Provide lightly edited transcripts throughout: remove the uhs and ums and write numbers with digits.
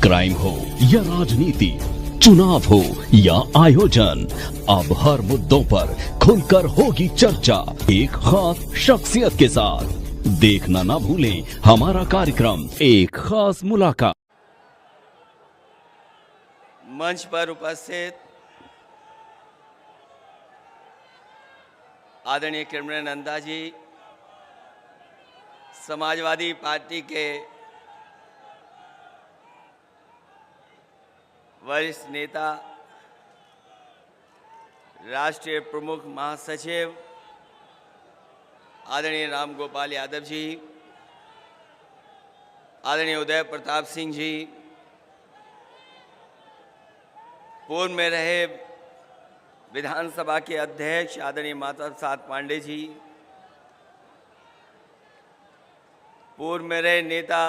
Crime हो या राजनीति, चुनाव हो या आयोजन, अब हर मुद्दों पर खुलकर होगी चर्चा एक खास शख्सियत के साथ। देखना ना भूलें हमारा कार्यक्रम एक खास मुलाकात। मंच पर उपस्थित आदरणीय किरण नंदा जी, समाजवादी पार्टी के वरिष्ठ नेता, राष्ट्रीय प्रमुख महासचिव आदरणीय राम गोपाल यादव जी, आदरणीय उदय प्रताप सिंह जी, पूर्व में रहे विधानसभा के अध्यक्ष आदरणीय माता प्रसाद पांडे जी, पूर्व में रहे नेता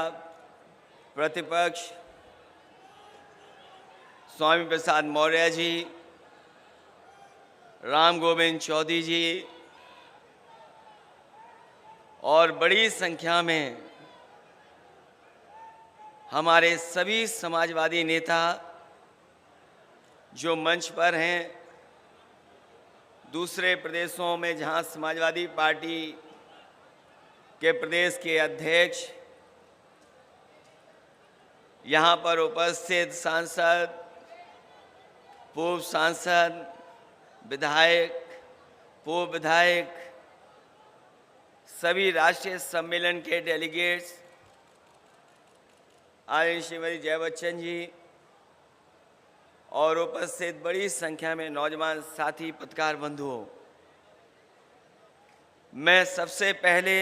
प्रतिपक्ष स्वामी प्रसाद मौर्य जी, राम गोविंद चौधरी जी और बड़ी संख्या में हमारे सभी समाजवादी नेता जो मंच पर हैं, दूसरे प्रदेशों में जहां समाजवादी पार्टी के प्रदेश के अध्यक्ष, यहां पर उपस्थित सांसद, पूर्व सांसद, विधायक, पूर्व विधायक, सभी राष्ट्रीय सम्मेलन के डेलीगेट्स, आदरणीय श्रीमती जया बच्चन जी और उपस्थित बड़ी संख्या में नौजवान साथी पत्रकार बंधुओं, मैं सबसे पहले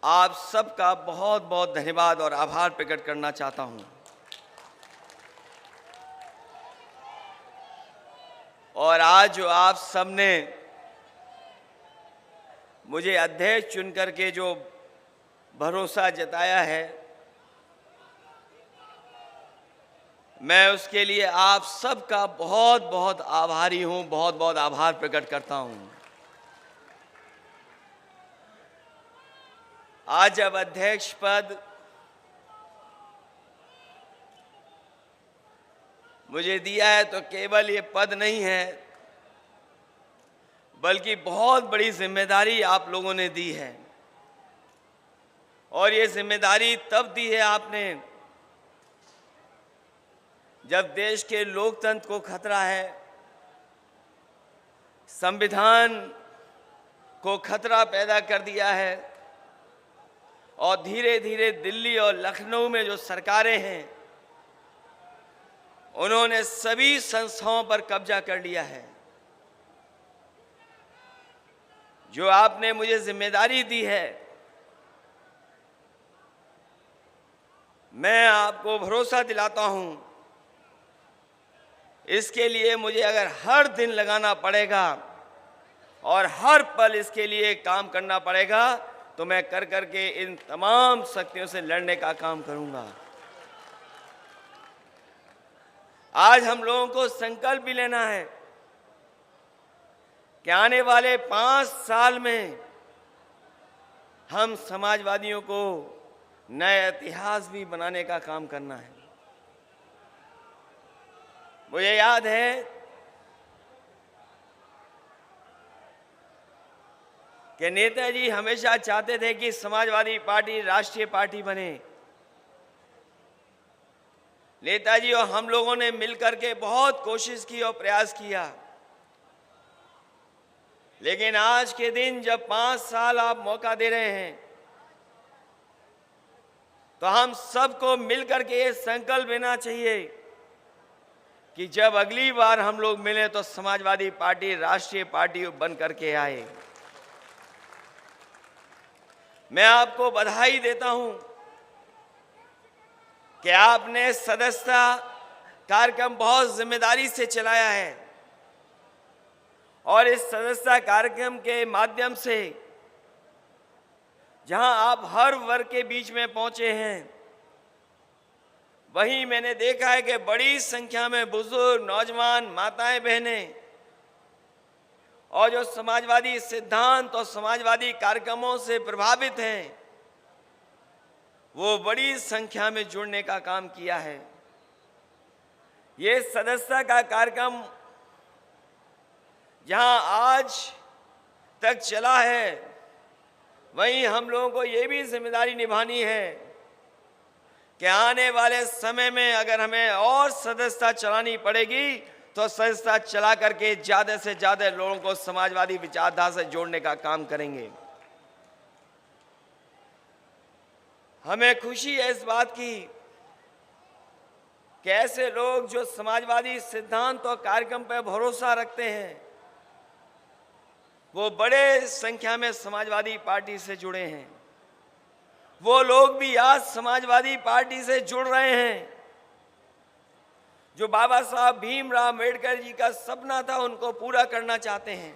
आप सबका बहुत बहुत धन्यवाद और आभार प्रकट करना चाहता हूं। और आज जो आप सबने मुझे अध्यक्ष चुन करके जो भरोसा जताया है, मैं उसके लिए आप सबका बहुत बहुत आभारी हूं, बहुत बहुत आभार प्रकट करता हूं। आज जब अध्यक्ष पद मुझे दिया है तो केवल ये पद नहीं है, बल्कि बहुत बड़ी जिम्मेदारी आप लोगों ने दी है। और ये जिम्मेदारी तब दी है आपने जब देश के लोकतंत्र को खतरा है, संविधान को खतरा पैदा कर दिया है और धीरे धीरे दिल्ली और लखनऊ में जो सरकारें हैं उन्होंने सभी संस्थाओं पर कब्जा कर लिया है। जो आपने मुझे जिम्मेदारी दी है, मैं आपको भरोसा दिलाता हूं, इसके लिए मुझे अगर हर दिन लगाना पड़ेगा और हर पल इसके लिए काम करना पड़ेगा तो मैं कर करके इन तमाम शक्तियों से लड़ने का काम करूंगा। आज हम लोगों को संकल्प भी लेना है कि आने वाले 5 साल में हम समाजवादियों को नया इतिहास भी बनाने का काम करना है। मुझे याद है कि नेताजी हमेशा चाहते थे कि समाजवादी पार्टी राष्ट्रीय पार्टी बने। नेताजी और हम लोगों ने मिलकर के बहुत कोशिश की और प्रयास किया, लेकिन आज के दिन जब 5 साल आप मौका दे रहे हैं तो हम सबको मिलकर के ये संकल्प लेना चाहिए कि जब अगली बार हम लोग मिलें तो समाजवादी पार्टी राष्ट्रीय पार्टी बन करके आए। मैं आपको बधाई देता हूं कि आपने सदस्यता कार्यक्रम बहुत जिम्मेदारी से चलाया है और इस सदस्यता कार्यक्रम के माध्यम से जहां आप हर वर्ग के बीच में पहुंचे हैं, वहीं मैंने देखा है कि बड़ी संख्या में बुजुर्ग, नौजवान, माताएं, बहनें और जो समाजवादी सिद्धांत और समाजवादी कार्यक्रमों से प्रभावित हैं, वो बड़ी संख्या में जुड़ने का काम किया है। ये सदस्यता का कार्यक्रम जहां आज तक चला है, वहीं हम लोगों को ये भी जिम्मेदारी निभानी है कि आने वाले समय में अगर हमें और सदस्यता चलानी पड़ेगी तो सदस्यता चला करके ज्यादा से ज्यादा लोगों को समाजवादी विचारधारा से जोड़ने का काम करेंगे। हमें खुशी है इस बात की कि ऐसे लोग जो समाजवादी सिद्धांत और कार्यक्रम पर भरोसा रखते हैं, वो बड़े संख्या में समाजवादी पार्टी से जुड़े हैं। वो लोग भी आज समाजवादी पार्टी से जुड़ रहे हैं। जो बाबा साहब भीमराव अम्बेडकर जी का सपना था, उनको पूरा करना चाहते हैं।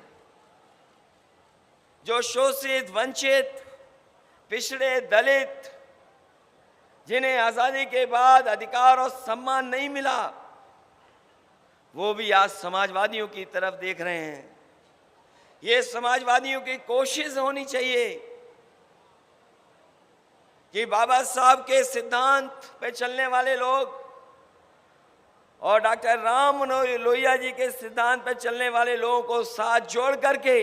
जो शोषित, वंचित, पिछड़े, दलित, जिन्हें आजादी के बाद अधिकार और सम्मान नहीं मिला, वो भी आज समाजवादियों की तरफ देख रहे हैं। ये समाजवादियों की कोशिश होनी चाहिए कि बाबा साहब के सिद्धांत पे चलने वाले लोग और डॉक्टर राम मनोहर लोहिया जी के सिद्धांत पे चलने वाले लोगों को साथ जोड़ करके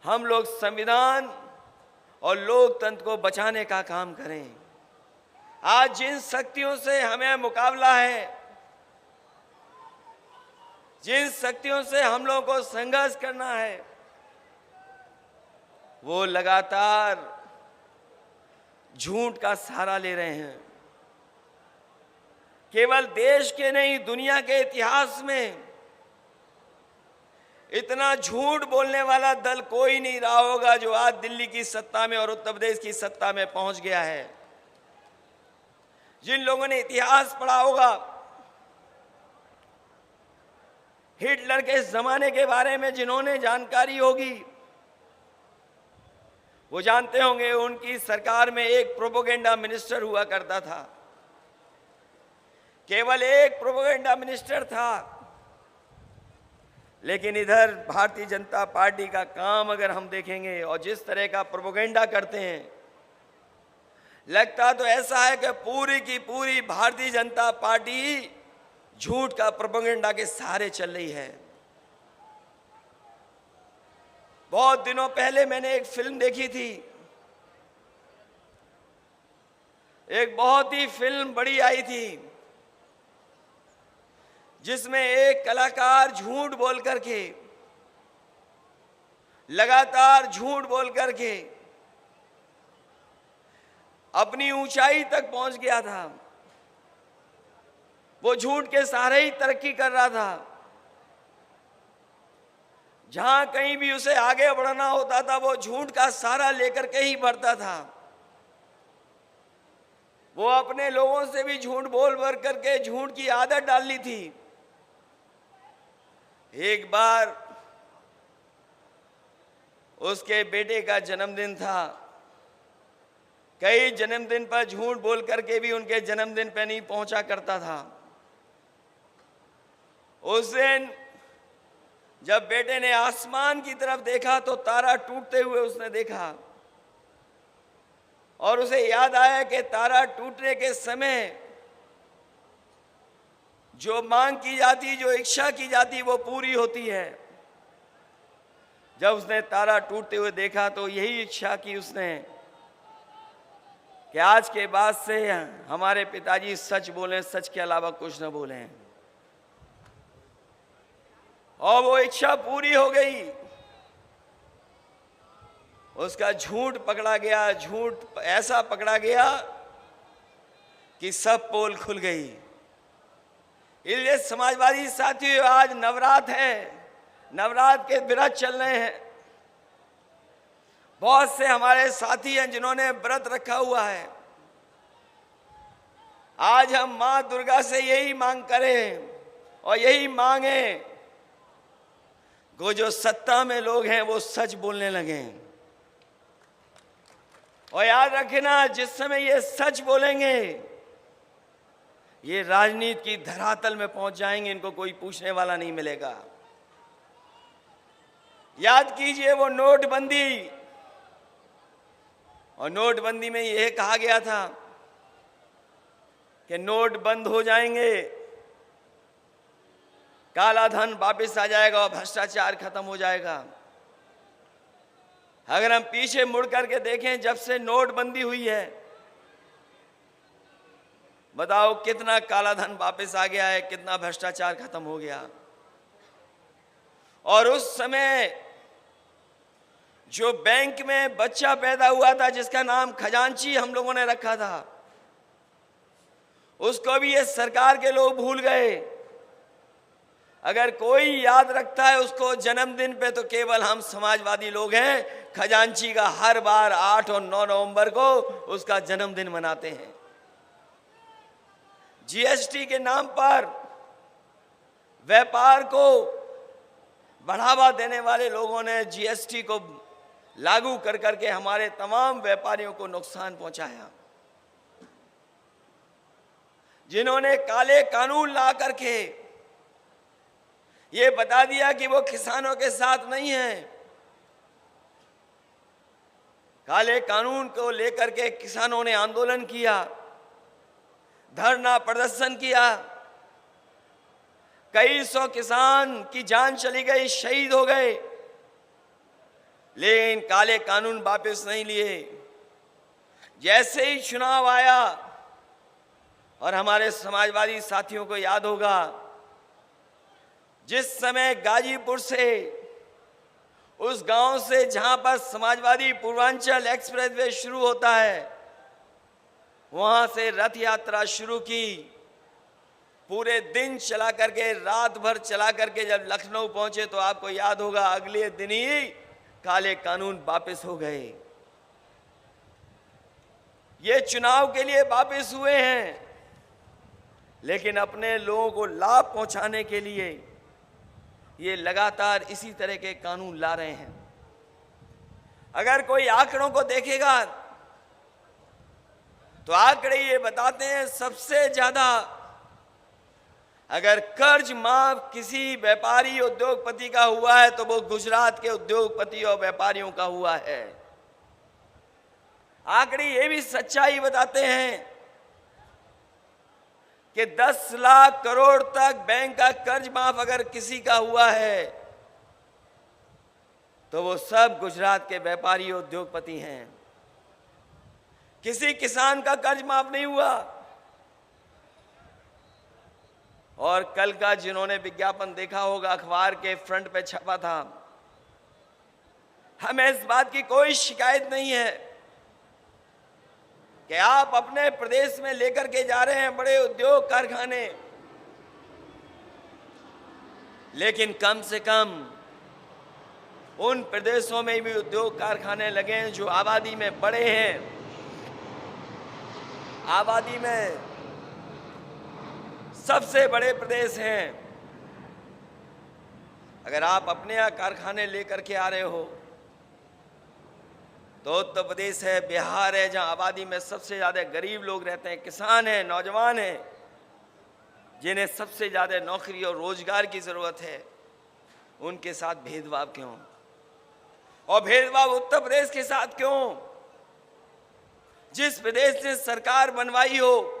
हम लोग संविधान और लोकतंत्र को बचाने का काम करें। आज जिन शक्तियों से हमें मुकाबला है, जिन शक्तियों से हम लोगों को संघर्ष करना है, वो लगातार झूठ का सहारा ले रहे हैं। केवल देश के नहीं, दुनिया के इतिहास में इतना झूठ बोलने वाला दल कोई नहीं रहा होगा जो आज दिल्ली की सत्ता में और उत्तर प्रदेश की सत्ता में पहुंच गया है। जिन लोगों ने इतिहास पढ़ा होगा, हिटलर के जमाने के बारे में जिन्होंने जानकारी होगी, वो जानते होंगे उनकी सरकार में एक प्रोपेगेंडा मिनिस्टर हुआ करता था। केवल एक प्रोपेगेंडा मिनिस्टर था। लेकिन इधर भारतीय जनता पार्टी का काम अगर हम देखेंगे और जिस तरह का प्रोपेगेंडा करते हैं, लगता तो ऐसा है कि पूरी की पूरी भारतीय जनता पार्टी झूठ का प्रोपेगेंडा के सहारे चल रही है। बहुत दिनों पहले मैंने एक फिल्म देखी थी। एक बहुत ही फिल्म बड़ी आई थी जिसमें एक कलाकार झूठ बोल करके, लगातार झूठ बोल करके अपनी ऊंचाई तक पहुंच गया था। वो झूठ के सहारे ही तरक्की कर रहा था। जहां कहीं भी उसे आगे बढ़ना होता था, वो झूठ का सहारा लेकर के ही बढ़ता था। वो अपने लोगों से भी झूठ बोल भर करके झूठ की आदत डाल ली थी। एक बार उसके बेटे का जन्मदिन था। कई जन्मदिन पर झूठ बोल करके भी उनके जन्मदिन पर नहीं पहुंचा करता था। उस दिन जब बेटे ने आसमान की तरफ देखा तो तारा टूटते हुए उसने देखा और उसे याद आया कि तारा टूटने के समय जो मांग की जाती, जो इच्छा की जाती, वो पूरी होती है। जब उसने तारा टूटते हुए देखा तो यही इच्छा की उसने कि आज के बाद से हमारे पिताजी सच बोलें, सच के अलावा कुछ न बोलें। और वो इच्छा पूरी हो गई। उसका झूठ पकड़ा गया। झूठ ऐसा पकड़ा गया कि सब पोल खुल गई। इसलिए समाजवादी साथियों, आज नवरात्र है, नवरात्र के व्रत चल रहे हैं। बहुत से हमारे साथी हैं जिन्होंने व्रत रखा हुआ है। आज हम मां दुर्गा से यही मांग करें और यही मांगे वो जो सत्ता में लोग हैं वो सच बोलने लगे। और याद रखना, जिस समय ये सच बोलेंगे, ये राजनीति की धरातल में पहुंच जाएंगे। इनको कोई पूछने वाला नहीं मिलेगा। याद कीजिए वो नोटबंदी और नोटबंदी में यह कहा गया था कि नोट बंद हो जाएंगे, काला धन वापस आ जाएगा और भ्रष्टाचार खत्म हो जाएगा। अगर हम पीछे मुड़ करके देखें, जब से नोटबंदी हुई है, बताओ कितना काला धन वापस आ गया है, कितना भ्रष्टाचार खत्म हो गया। और उस समय जो बैंक में बच्चा पैदा हुआ था जिसका नाम खजांची हम लोगों ने रखा था, उसको भी ये सरकार के लोग भूल गए। अगर कोई याद रखता है उसको जन्मदिन पे तो केवल हम समाजवादी लोग हैं। खजांची का हर बार 8 और 9 नवंबर को उसका जन्मदिन मनाते हैं। जीएसटी के नाम पर व्यापार को बढ़ावा देने वाले लोगों ने जीएसटी को लागू कर करके हमारे तमाम व्यापारियों को नुकसान पहुंचाया। जिन्होंने काले कानून ला करके ये बता दिया कि वो किसानों के साथ नहीं है, काले कानून को लेकर के किसानों ने आंदोलन किया, धरना प्रदर्शन किया, कई सौ किसान की जान चली गई, शहीद हो गए, लेकिन काले कानून वापस नहीं लिए। जैसे ही चुनाव आया, और हमारे समाजवादी साथियों को याद होगा, जिस समय गाजीपुर से, उस गांव से जहां पर समाजवादी पूर्वांचल एक्सप्रेसवे शुरू होता है, वहां से रथ यात्रा शुरू की। पूरे दिन चला करके, रात भर चला करके जब लखनऊ पहुंचे तो आपको याद होगा अगले दिन ही काले कानून वापस हो गए। ये चुनाव के लिए वापस हुए हैं, लेकिन अपने लोगों को लाभ पहुंचाने के लिए ये लगातार इसी तरह के कानून ला रहे हैं। अगर कोई आंकड़ों को देखेगा तो आंकड़े ये बताते हैं सबसे ज्यादा अगर कर्ज माफ किसी व्यापारी उद्योगपति का हुआ है तो वो गुजरात के उद्योगपति और व्यापारियों का हुआ है। आंकड़े ये भी सच्चाई बताते हैं कि 10 लाख करोड़ तक बैंक का कर्ज माफ अगर किसी का हुआ है तो वो सब गुजरात के व्यापारी उद्योगपति हैं। किसी किसान का कर्ज माफ नहीं हुआ। और कल का जिन्होंने विज्ञापन देखा होगा, अखबार के फ्रंट पे छपा था, हमें इस बात की कोई शिकायत नहीं है कि आप अपने प्रदेश में लेकर के जा रहे हैं बड़े उद्योग कारखाने, लेकिन कम से कम उन प्रदेशों में भी उद्योग कारखाने लगे हैं जो आबादी में बड़े हैं, आबादी में सबसे बड़े प्रदेश हैं। अगर आप अपने यहाँ कारखाने लेकर के आ रहे हो तो उत्तर प्रदेश है, बिहार है, जहां आबादी में सबसे ज्यादा गरीब लोग रहते हैं, किसान हैं, नौजवान हैं, जिन्हें सबसे ज्यादा नौकरी और रोजगार की जरूरत है, उनके साथ भेदभाव क्यों? और भेदभाव उत्तर प्रदेश के साथ क्यों? जिस प्रदेश ने सरकार बनवाई हो,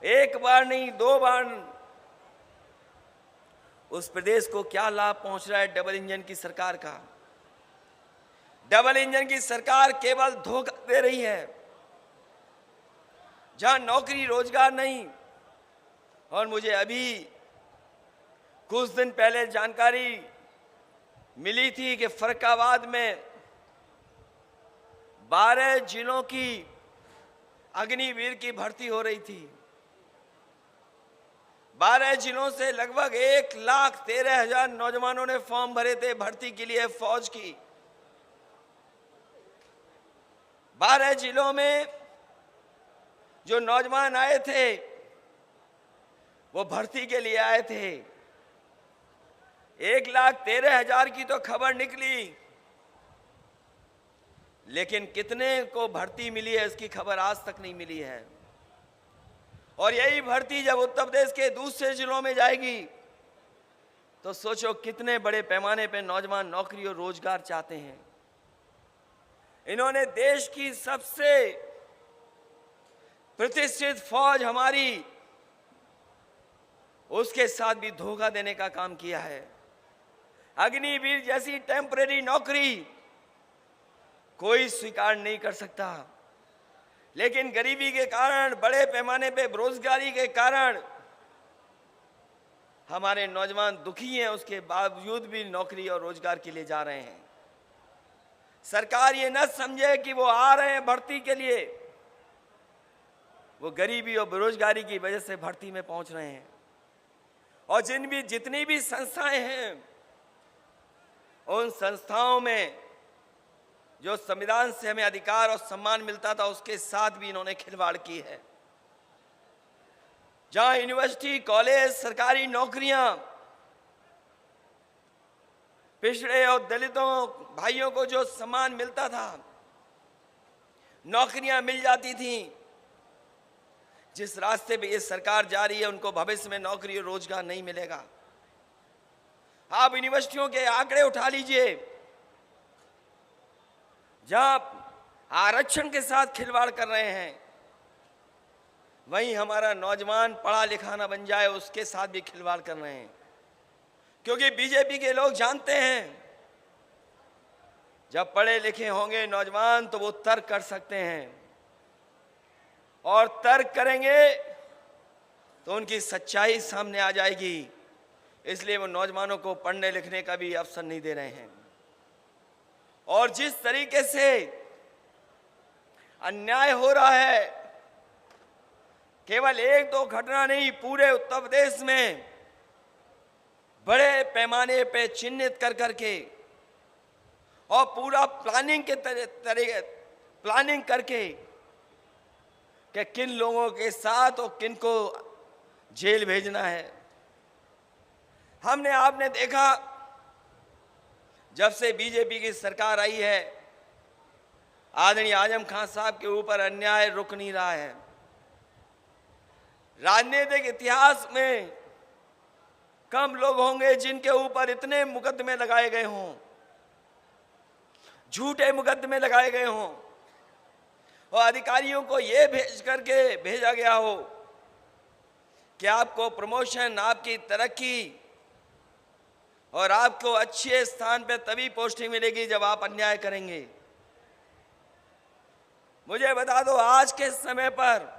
एक बार नहीं 2 बार, उस प्रदेश को क्या लाभ पहुंच रहा है डबल इंजन की सरकार का? डबल इंजन की सरकार केवल धोखा दे रही है। जहां नौकरी रोजगार नहीं, और मुझे अभी कुछ दिन पहले जानकारी मिली थी कि फर्रुखाबाद में 12 जिलों की अग्निवीर की भर्ती हो रही थी। 12 जिलों से लगभग 1,13,000 नौजवानों ने फॉर्म भरे थे भर्ती के लिए फौज की। 12 जिलों में जो नौजवान आए थे वो भर्ती के लिए आए थे। 1,13,000 की तो खबर निकली, लेकिन कितने को भर्ती मिली है इसकी खबर आज तक नहीं मिली है। और यही भर्ती जब उत्तर प्रदेश के दूसरे जिलों में जाएगी तो सोचो कितने बड़े पैमाने पर नौजवान नौकरी और रोजगार चाहते हैं। इन्होंने देश की सबसे प्रतिष्ठित फौज हमारी, उसके साथ भी धोखा देने का काम किया है। अग्निवीर जैसी टेम्परेरी नौकरी कोई स्वीकार नहीं कर सकता, लेकिन गरीबी के कारण, बड़े पैमाने पे बेरोजगारी के कारण हमारे नौजवान दुखी हैं, उसके बावजूद भी नौकरी और रोजगार के लिए जा रहे हैं। सरकार ये न समझे कि वो आ रहे हैं भर्ती के लिए, वो गरीबी और बेरोजगारी की वजह से भर्ती में पहुंच रहे हैं। और जितनी भी संस्थाएं हैं, उन संस्थाओं में जो संविधान से हमें अधिकार और सम्मान मिलता था, उसके साथ भी इन्होंने खिलवाड़ की है। जहां यूनिवर्सिटी, कॉलेज, सरकारी नौकरियां पिछड़े और दलितों भाइयों को जो सम्मान मिलता था, नौकरियां मिल जाती थी, जिस रास्ते पे ये सरकार जा रही है, उनको भविष्य में नौकरी और रोजगार नहीं मिलेगा। आप यूनिवर्सिटियों के आंकड़े उठा लीजिए, जहां आरक्षण के साथ खिलवाड़ कर रहे हैं, वहीं हमारा नौजवान पढ़ा लिखा ना बन जाए, उसके साथ भी खिलवाड़ कर रहे हैं। क्योंकि बीजेपी के लोग जानते हैं, जब पढ़े लिखे होंगे नौजवान तो वो तर्क कर सकते हैं, और तर्क करेंगे तो उनकी सच्चाई सामने आ जाएगी। इसलिए वो नौजवानों को पढ़ने लिखने का भी अवसर नहीं दे रहे हैं। और जिस तरीके से अन्याय हो रहा है, केवल एक दो घटना नहीं, पूरे उत्तर प्रदेश में बड़े पैमाने पे चिन्हित कर करके और पूरा प्लानिंग के तरीके प्लानिंग करके कि किन लोगों के साथ और किन को जेल भेजना है। हमने आपने देखा, जब से बीजेपी की सरकार आई है, आदरणीय आजम खान साहब के ऊपर अन्याय रुक नहीं रहा है। राजनीतिक इतिहास में कम लोग होंगे जिनके ऊपर इतने मुकदमे लगाए गए हों, झूठे मुकदमे लगाए गए हों, और अधिकारियों को यह भेज करके भेजा गया हो कि आपको प्रमोशन, आपकी तरक्की और आपको अच्छे स्थान पे तभी पोस्टिंग मिलेगी जब आप अन्याय करेंगे। मुझे बता दो, आज के समय पर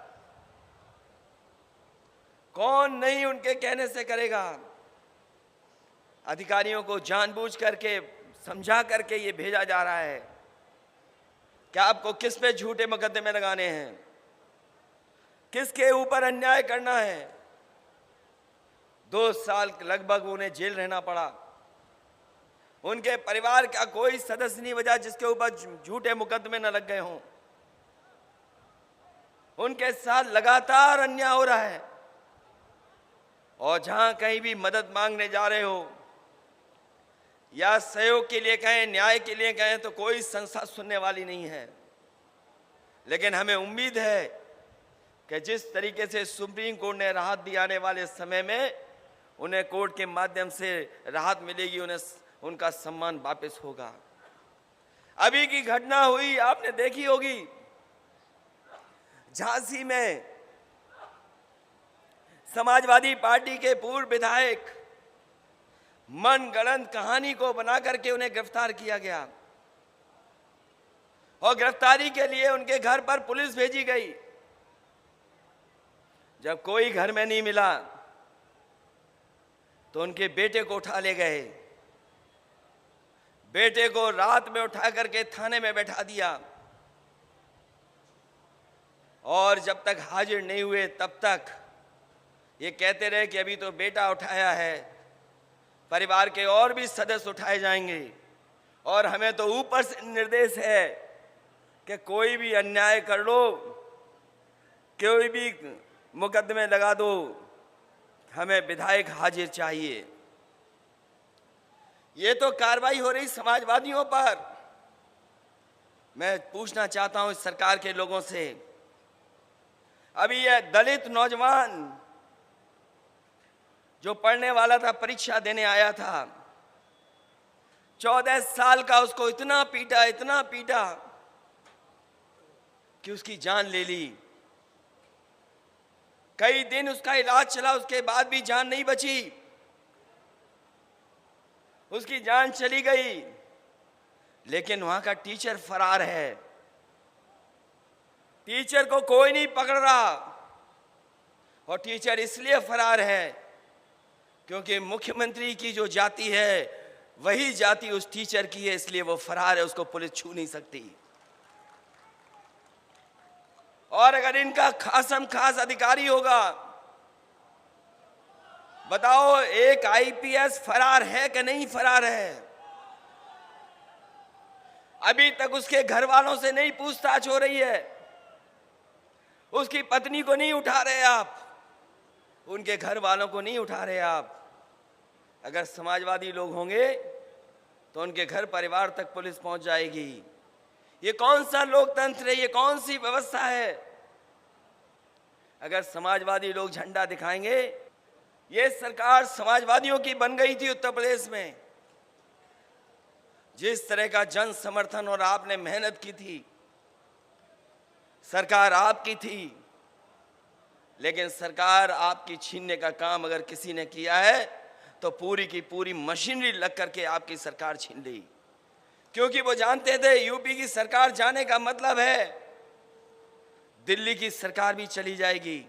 कौन नहीं उनके कहने से करेगा। अधिकारियों को जानबूझ करके, समझा करके ये भेजा जा रहा है कि आपको किस पे झूठे मुकदमे लगाने हैं, किसके ऊपर अन्याय करना है। 2 साल लगभग उन्हें जेल रहना पड़ा। उनके परिवार का कोई सदस्य नहीं बचा जिसके ऊपर झूठे मुकदमे न लग गए हों। उनके साथ लगातार अन्याय हो रहा है, और जहां कहीं भी मदद मांगने जा रहे हो या सहयोग के लिए कहें, न्याय के लिए कहें, तो कोई संस्था सुनने वाली नहीं है। लेकिन हमें उम्मीद है कि जिस तरीके से सुप्रीम कोर्ट ने राहत दी, आने वाले समय में उन्हें कोर्ट के माध्यम से राहत मिलेगी, उन्हें उनका सम्मान वापस होगा। अभी की घटना हुई, आपने देखी होगी, झांसी में समाजवादी पार्टी के पूर्व विधायक मनगढ़ंत कहानी को बना करके उन्हें गिरफ्तार किया गया, और गिरफ्तारी के लिए उनके घर पर पुलिस भेजी गई। जब कोई घर में नहीं मिला तो उनके बेटे को उठा ले गए। बेटे को रात में उठा करके थाने में बैठा दिया, और जब तक हाजिर नहीं हुए तब तक ये कहते रहे कि अभी तो बेटा उठाया है, परिवार के और भी सदस्य उठाए जाएंगे, और हमें तो ऊपर से निर्देश है कि कोई भी अन्याय कर लो, कोई भी मुकदमे लगा दो, हमें विधायक हाजिर चाहिए। ये तो कार्रवाई हो रही समाजवादियों पर। मैं पूछना चाहता हूं इस सरकार के लोगों से, अभी यह दलित नौजवान जो पढ़ने वाला था, परीक्षा देने आया था, 14 साल का, उसको इतना पीटा कि उसकी जान ले ली। कई दिन उसका इलाज चला, उसके बाद भी जान नहीं बची, उसकी जान चली गई। लेकिन वहां का टीचर फरार है। टीचर को कोई नहीं पकड़ रहा, और टीचर इसलिए फरार है क्योंकि मुख्यमंत्री की जो जाति है वही जाति उस टीचर की है, इसलिए वो फरार है, उसको पुलिस छू नहीं सकती। और अगर इनका खासम खास अधिकारी होगा, बताओ एक आईपीएस फरार है कि नहीं फरार है? अभी तक उसके घर वालों से नहीं पूछताछ हो रही है, उसकी पत्नी को नहीं उठा रहे आप, उनके घर वालों को नहीं उठा रहे आप। अगर समाजवादी लोग होंगे तो उनके घर परिवार तक पुलिस पहुंच जाएगी। ये कौन सा लोकतंत्र है? ये कौन सी व्यवस्था है? अगर समाजवादी लोग झंडा दिखाएंगे, ये सरकार समाजवादियों की बन गई थी उत्तर प्रदेश में। जिस तरह का जन समर्थन और आपने मेहनत की थी, सरकार आपकी थी, लेकिन सरकार आपकी छीनने का काम अगर किसी ने किया है तो पूरी की पूरी मशीनरी लग करके आपकी सरकार छीन ली। क्योंकि वो जानते थे यूपी की सरकार जाने का मतलब है दिल्ली की सरकार भी चली जाएगी।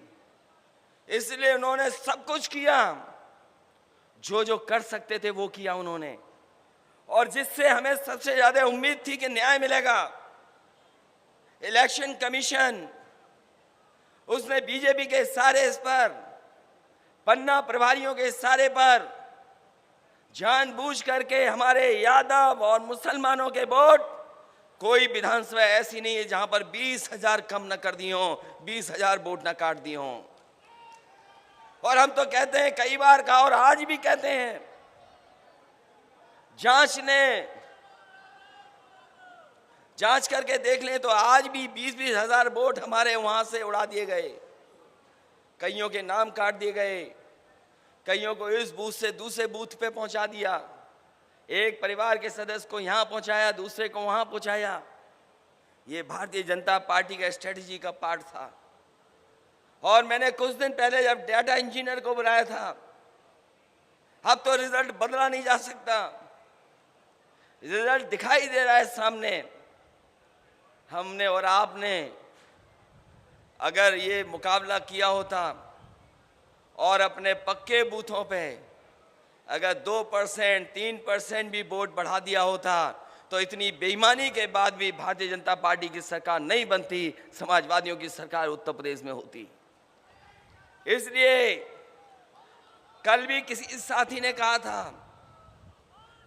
इसलिए उन्होंने सब कुछ किया, जो जो कर सकते थे वो किया उन्होंने। और जिससे हमें सबसे ज्यादा उम्मीद थी कि न्याय मिलेगा, इलेक्शन कमीशन, उसने बीजेपी के सारे इस पर, पन्ना प्रभारियों के सारे पर जानबूझ करके हमारे यादव और मुसलमानों के वोट, कोई विधानसभा ऐसी नहीं है जहां पर 20,000 कम न कर दी हों, 20,000 वोट न काट दी हों। और हम तो कहते हैं, कई बार कहा और आज भी कहते हैं, जांच करके देख लें तो आज भी 20-20 हजार वोट हमारे वहां से उड़ा दिए गए। कईयों के नाम काट दिए गए, कईयों को इस बूथ से दूसरे बूथ पे पहुंचा दिया, एक परिवार के सदस्य को यहां पहुंचाया, दूसरे को वहां पहुंचाया। ये भारतीय जनता पार्टी का स्ट्रेटजी का पार्ट था। और मैंने कुछ दिन पहले जब डाटा इंजीनियर को बुलाया था, अब तो रिजल्ट बदला नहीं जा सकता, रिजल्ट दिखाई दे रहा है सामने। हमने और आपने अगर ये मुकाबला किया होता और अपने पक्के बूथों पे अगर 2%, 3% भी वोट बढ़ा दिया होता तो इतनी बेईमानी के बाद भी भारतीय जनता पार्टी की सरकार नहीं बनती, समाजवादियों की सरकार उत्तर प्रदेश में होती। इसलिए कल भी किसी साथी ने कहा था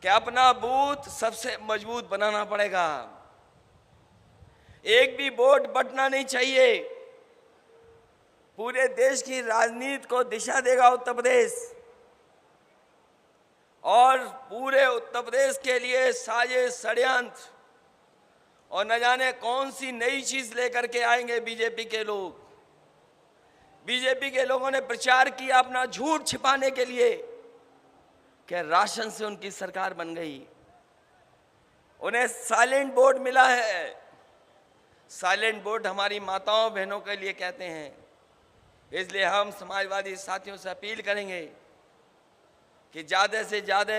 कि अपना बूथ सबसे मजबूत बनाना पड़ेगा, एक भी वोट बटना नहीं चाहिए। पूरे देश की राजनीति को दिशा देगा उत्तर प्रदेश, और पूरे उत्तर प्रदेश के लिए साजिश, षड्यंत्र और न जाने कौन सी नई चीज लेकर के आएंगे बीजेपी के लोग। बीजेपी के लोगों ने प्रचार किया अपना झूठ छिपाने के लिए कि राशन से उनकी सरकार बन गई। उन्हें साइलेंट वोट मिला है। साइलेंट वोट हमारी माताओं बहनों के लिए कहते हैं। इसलिए हम समाजवादी साथियों से अपील करेंगे कि ज़्यादा से ज़्यादा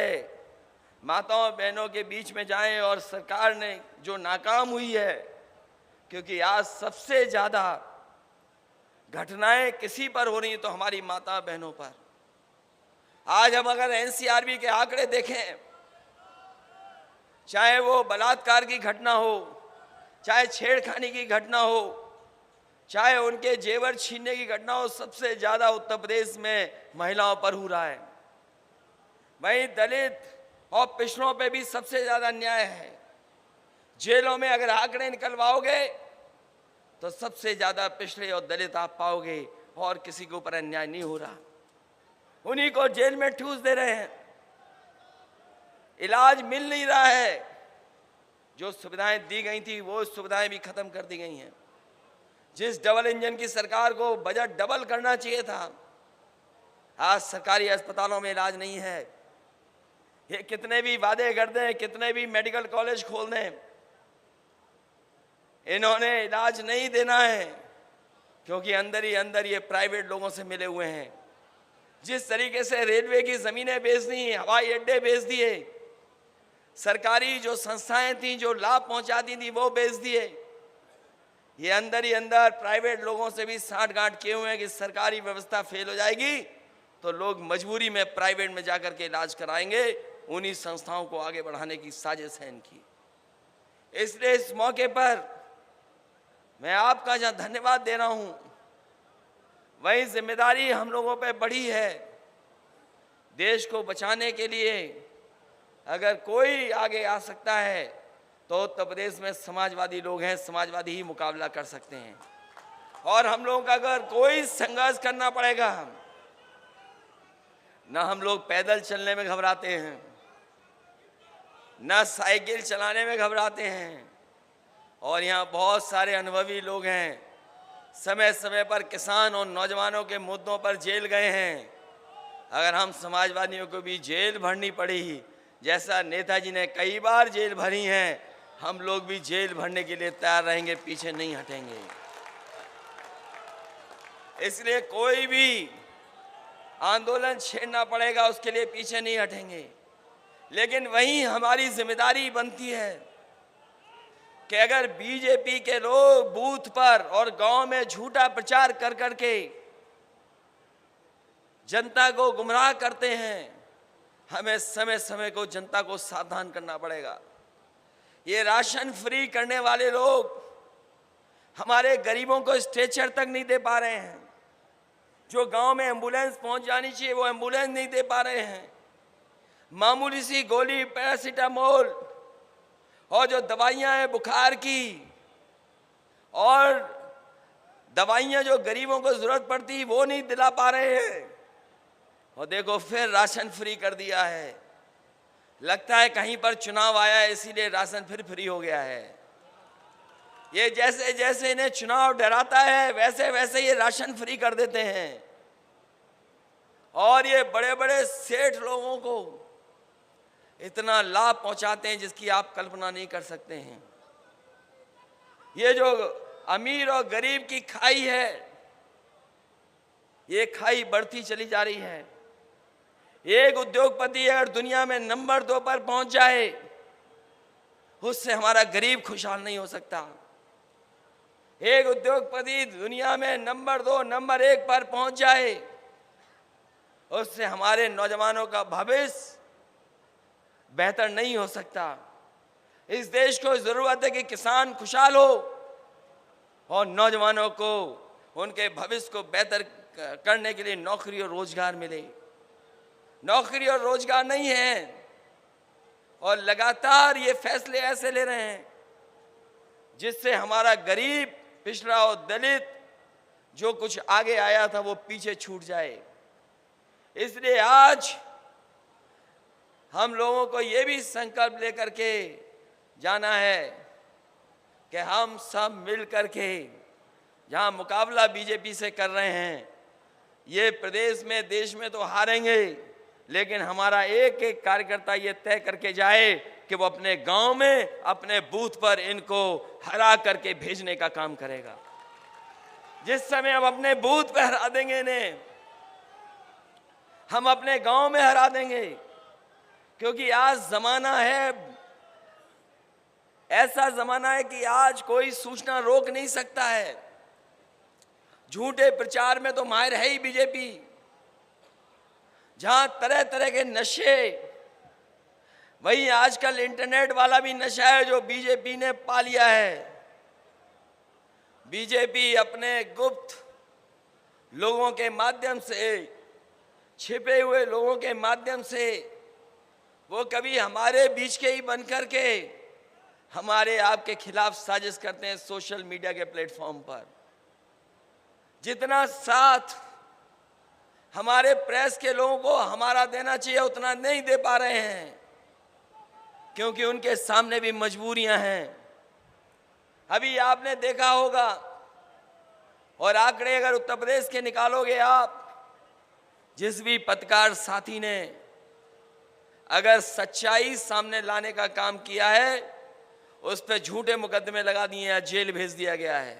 माताओं बहनों के बीच में जाएं, और सरकार ने जो नाकाम हुई है, क्योंकि आज सबसे ज़्यादा घटनाएं किसी पर हो रही हैं तो हमारी माता बहनों पर। आज हम अगर एनसीआरबी के आंकड़े देखें, चाहे वो बलात्कार की घटना हो, चाहे छेड़खानी की घटना हो, चाहे उनके जेवर छीनने की घटना हो, सबसे ज्यादा उत्तर प्रदेश में महिलाओं पर हो रहा है। वहीं दलित और पिछड़ों पे भी सबसे ज्यादा अन्याय है। जेलों में अगर आंकड़े निकलवाओगे तो सबसे ज्यादा पिछड़े और दलित आप पाओगे, और किसी के ऊपर अन्याय नहीं हो रहा। उन्हीं को जेल में ठूस दे रहे हैं, इलाज मिल नहीं रहा है, जो सुविधाएं दी गई थी वो सुविधाएं भी खत्म कर दी गई हैं। जिस डबल इंजन की सरकार को बजट डबल करना चाहिए था, आज सरकारी अस्पतालों में इलाज नहीं है। ये कितने भी वादे कर दें, कितने भी मेडिकल कॉलेज खोल दें, इन्होंने इलाज नहीं देना है, क्योंकि अंदर ही अंदर ये प्राइवेट लोगों से मिले हुए हैं। जिस तरीके से रेलवे की जमीनें बेच दी, हवाई अड्डे बेच दिए, सरकारी जो संस्थाएं थी जो लाभ पहुंचाती थी वो बेच दिए, ये अंदर ही अंदर प्राइवेट लोगों से भी साठगांठ किए हुए हैं कि सरकारी व्यवस्था फेल हो जाएगी तो लोग मजबूरी में प्राइवेट में जाकर के इलाज कराएंगे। उन्हीं संस्थाओं को आगे बढ़ाने की साजिश है इनकी। इसलिए इस मौके पर मैं आपका जहां धन्यवाद दे रहा हूं, वही जिम्मेदारी हम लोगों पे बढ़ी है। देश को बचाने के लिए अगर कोई आगे आ सकता है तो उत्तर प्रदेश में समाजवादी लोग हैं, समाजवादी ही मुकाबला कर सकते हैं। और हम लोगों का अगर कोई संघर्ष करना पड़ेगा, ना हम लोग पैदल चलने में घबराते हैं, ना साइकिल चलाने में घबराते हैं। और यहाँ बहुत सारे अनुभवी लोग हैं, समय समय पर किसान और नौजवानों के मुद्दों पर जेल गए हैं। अगर हम समाजवादियों को भी जेल भरनी पड़ी, जैसा नेताजी ने कई बार जेल भरी हैं, हम लोग भी जेल भरने के लिए तैयार रहेंगे, पीछे नहीं हटेंगे। इसलिए कोई भी आंदोलन छेड़ना पड़ेगा, उसके लिए पीछे नहीं हटेंगे। लेकिन वहीं हमारी जिम्मेदारी बनती है कि अगर बीजेपी के लोग बूथ पर और गांव में झूठा प्रचार कर करके जनता को गुमराह करते हैं, हमें समय समय को जनता को सावधान करना पड़ेगा। ये राशन फ्री करने वाले लोग हमारे गरीबों को स्ट्रेचर तक नहीं दे पा रहे हैं। जो गांव में एम्बुलेंस पहुंच जानी चाहिए वो एम्बुलेंस नहीं दे पा रहे हैं। मामूली सी गोली पैरासीटामोल और जो दवाइयां हैं बुखार की और दवाइयां जो गरीबों को जरूरत पड़ती वो नहीं दिला पा रहे हैं। और देखो फिर राशन फ्री कर दिया है। लगता है कहीं पर चुनाव आया है इसीलिए राशन फिर फ्री हो गया है। ये जैसे जैसे इन्हें चुनाव डराता है वैसे वैसे ये राशन फ्री कर देते हैं। और ये बड़े बड़े सेठ लोगों को इतना लाभ पहुंचाते हैं जिसकी आप कल्पना नहीं कर सकते हैं। ये जो अमीर और गरीब की खाई है, ये खाई बढ़ती चली जा रही है। एक उद्योगपति अगर दुनिया में नंबर 2 पर पहुंच जाए, उससे हमारा गरीब खुशहाल नहीं हो सकता। एक उद्योगपति दुनिया में नंबर 2, नंबर 1 पर पहुंच जाए, उससे हमारे नौजवानों का भविष्य बेहतर नहीं हो सकता। इस देश को जरूरत है कि किसान खुशहाल हो और नौजवानों को उनके भविष्य को बेहतर करने के लिए नौकरी और रोजगार मिले। नौकरी और रोजगार नहीं है और लगातार ये फैसले ऐसे ले रहे हैं जिससे हमारा गरीब, पिछड़ा और दलित जो कुछ आगे आया था वो पीछे छूट जाए। इसलिए आज हम लोगों को ये भी संकल्प लेकर के जाना है कि हम सब मिल करके जहां मुकाबला बीजेपी से कर रहे हैं, ये प्रदेश में देश में तो हारेंगे, लेकिन हमारा एक एक कार्यकर्ता ये तय करके जाए कि वो अपने गांव में अपने बूथ पर इनको हरा करके भेजने का काम करेगा। जिस समय हम अपने बूथ पर हरा देंगे इन्हें, हम अपने गांव में हरा देंगे। क्योंकि आज जमाना है, ऐसा जमाना है कि आज कोई सूचना रोक नहीं सकता है। झूठे प्रचार में तो माहिर है ही बीजेपी। जहां तरह तरह के नशे, वही आजकल इंटरनेट वाला भी नशा है जो बीजेपी ने पा लिया है। बीजेपी अपने गुप्त लोगों के माध्यम से, छिपे हुए लोगों के माध्यम से, वो कभी हमारे बीच के ही बनकर के हमारे आपके खिलाफ साजिश करते हैं सोशल मीडिया के प्लेटफॉर्म पर। जितना साथ हमारे प्रेस के लोगों को हमारा देना चाहिए उतना नहीं दे पा रहे हैं, क्योंकि उनके सामने भी मजबूरियां हैं। अभी आपने देखा होगा, और आंकड़े अगर उत्तर प्रदेश के निकालोगे आप, जिस भी पत्रकार साथी ने अगर सच्चाई सामने लाने का काम किया है, उस पर झूठे मुकदमे लगा दिए हैं, जेल भेज दिया गया है।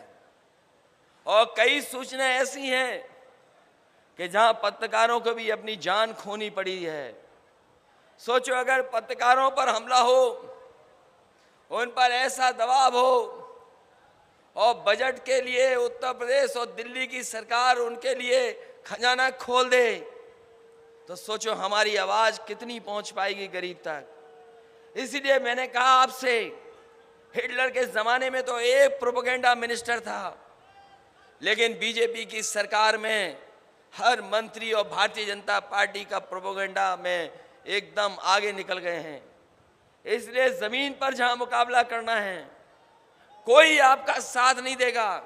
और कई सूचनाएं ऐसी हैं कि जहां पत्रकारों को भी अपनी जान खोनी पड़ी है। सोचो अगर पत्रकारों पर हमला हो, उन पर ऐसा दबाव हो और बजट के लिए उत्तर प्रदेश और दिल्ली की सरकार उनके लिए खजाना खोल दे, तो सोचो हमारी आवाज कितनी पहुंच पाएगी गरीब तक। इसीलिए मैंने कहा आपसे, हिटलर के जमाने में तो एक प्रोपेगेंडा मिनिस्टर था, लेकिन बीजेपी की सरकार में हर मंत्री और भारतीय जनता पार्टी का प्रोपेगेंडा में एकदम आगे निकल गए हैं। इसलिए जमीन पर जहां मुकाबला करना है, कोई आपका साथ नहीं देगा,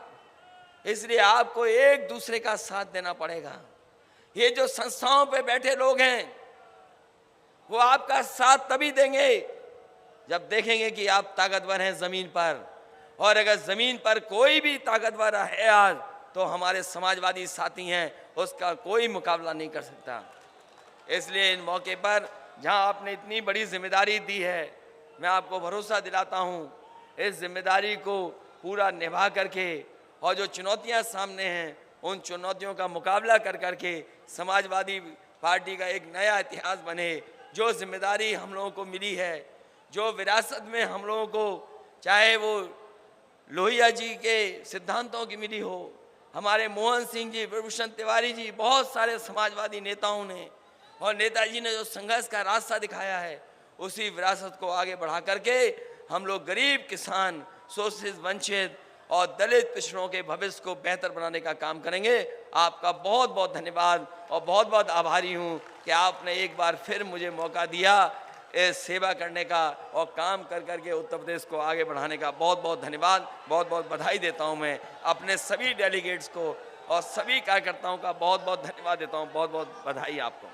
इसलिए आपको एक दूसरे का साथ देना पड़ेगा। ये जो संस्थाओं पे बैठे लोग हैं, वो आपका साथ तभी देंगे जब देखेंगे कि आप ताकतवर हैं जमीन पर। और अगर जमीन पर कोई भी ताकतवर है आज, तो हमारे समाजवादी साथी हैं, उसका कोई मुकाबला नहीं कर सकता। इसलिए इन मौके पर जहां आपने इतनी बड़ी जिम्मेदारी दी है, मैं आपको भरोसा दिलाता हूं, इस जिम्मेदारी को पूरा निभा करके और जो चुनौतियां सामने हैं, उन चुनौतियों का मुकाबला कर करके समाजवादी पार्टी का एक नया इतिहास बने। जो जिम्मेदारी हम लोगों को मिली है, जो विरासत में हम लोगों को, चाहे वो लोहिया जी के सिद्धांतों की मिली हो, हमारे मोहन सिंह जी, विभूषण तिवारी जी, बहुत सारे समाजवादी नेताओं ने और नेताजी ने जो संघर्ष का रास्ता दिखाया है, उसी विरासत को आगे बढ़ा करके हम लोग गरीब, किसान, शोषित, वंचित और दलित पिछड़ों के भविष्य को बेहतर बनाने का काम करेंगे। आपका बहुत बहुत धन्यवाद और बहुत बहुत आभारी हूँ कि आपने एक बार फिर मुझे मौका दिया इस सेवा करने का और काम कर करके उत्तर प्रदेश को आगे बढ़ाने का। बहुत बहुत धन्यवाद, बहुत बहुत बधाई देता हूँ। मैं अपने सभी डेलीगेट्स को और सभी कार्यकर्ताओं का बहुत बहुत धन्यवाद देता हूँ। बहुत बहुत बधाई आपको।